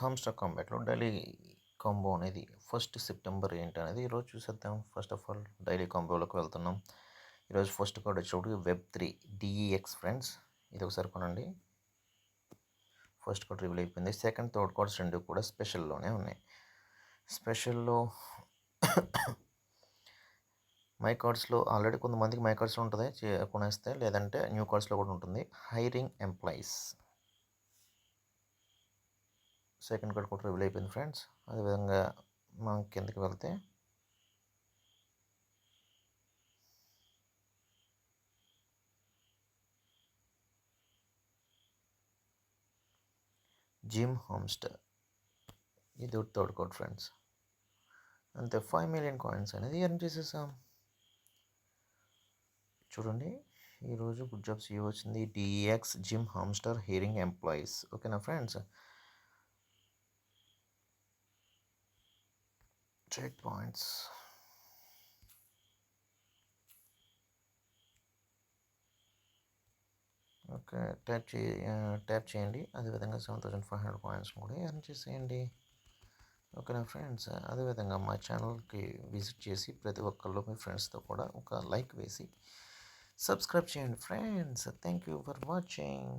Hamster కాంబాక్లో daily combo అనేది 1 September ఏంటనేది ఈరోజు చూసేద్దాం. ఫస్ట్ ఆఫ్ ఆల్ డైలీ కాంబోలోకి వెళ్తున్నాం. ఈరోజు ఫస్ట్ కార్డ్ వచ్చేటప్పుడు Web3 DEX ఫ్రెండ్స్, ఇది ఒకసారి కొనండి. ఫస్ట్ కార్డ్ రివీల్ అయిపోయింది. సెకండ్ థర్డ్ కార్డ్స్ రెండు కూడా స్పెషల్లోనే ఉన్నాయి. స్పెషల్లో మై కార్డ్స్లో ఆల్రెడీ కొంతమందికి మై కార్డ్స్లో ఉంటుంది, కొనేస్తే, లేదంటే న్యూ కార్డ్స్లో కూడా ఉంటుంది. హైరింగ్ ఎంప్లాయీస్ సెకండ్ కార్డ్ కూడా రివీల్ అయిపోయింది ఫ్రెండ్స్. అదేవిధంగా మనం కిందకి వెళ్తే జిమ్ హామ్స్టర్, ఇది థర్డ్ కార్డ్ ఫ్రెండ్స్. అంతే, 5 మిలియన్ కాయిన్స్ అనేది ఎర్న్ చేసేసాం. చూడండి, ఈరోజు గుడ్ జాబ్ CEO వచ్చింది. DEX gym hamster hearing employees. ఓకేనా friends, check points. Okay, tap చేయండి. అదేవిధంగా 7,500 కాయిన్స్ కూడా ఎర్న్ చేసేయండి. ఓకేనా ఫ్రెండ్స్, అదేవిధంగా మా ఛానల్కి విజిట్ చేసి ప్రతి ఒక్కళ్ళు మీ ఫ్రెండ్స్తో కూడా ఒక లైక్ వేసి సబ్స్క్రైబ్ చేయండి friends. Thank you for watching.